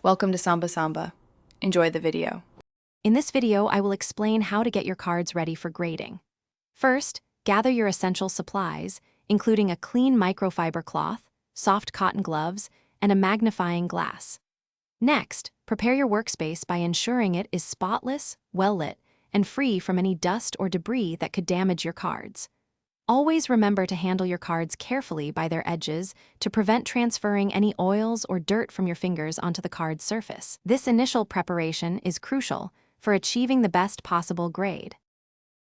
Welcome to Samba Samba. Enjoy the video. In this video, I will explain how to get your cards ready for grading. First, gather your essential supplies, including a clean microfiber cloth, soft cotton gloves, and a magnifying glass. Next, prepare your workspace by ensuring it is spotless, well-lit, and free from any dust or debris that could damage your cards. Always remember to handle your cards carefully by their edges to prevent transferring any oils or dirt from your fingers onto the card's surface. This initial preparation is crucial for achieving the best possible grade.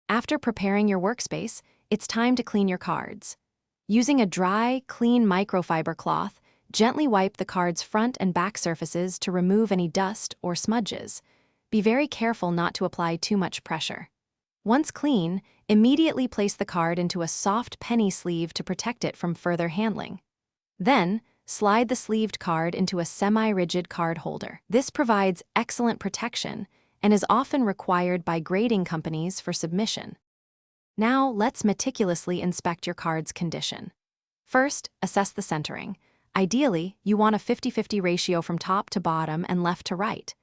After preparing your workspace, it's time to clean your cards. Using a dry, clean microfiber cloth, gently wipe the card's front and back surfaces to remove any dust or smudges. Be very careful not to apply too much pressure. Once clean, immediately place the card into a soft penny sleeve to protect it from further handling. Then, slide the sleeved card into a semi-rigid card holder. This provides excellent protection and is often required by grading companies for submission. Now, let's meticulously inspect your card's condition. First, assess the centering. Ideally, you want a 50-50 ratio from top to bottom and left to right.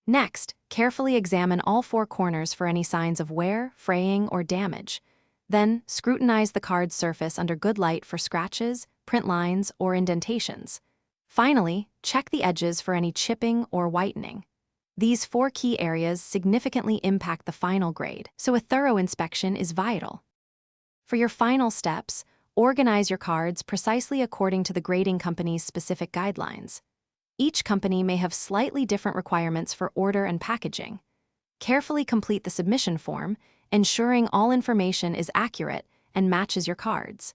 Next, carefully examine all four corners for any signs of wear, fraying, or damage. Then, scrutinize the card's surface under good light for scratches, print lines, or indentations. Finally, check the edges for any chipping or whitening. These four key areas significantly impact the final grade, so a thorough inspection is vital. For your final steps, organize your cards precisely according to the grading company's specific guidelines. Each company may have slightly different requirements for order and packaging. Carefully complete the submission form, ensuring all information is accurate and matches your cards.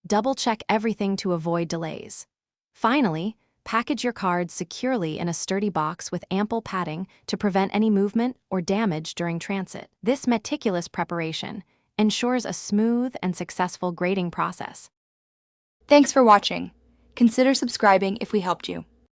Double-check everything to avoid delays. Finally, package your cards securely in a sturdy box with ample padding to prevent any movement or damage during transit. This meticulous preparation ensures a smooth and successful grading process. Thanks for watching. Consider subscribing if we helped you.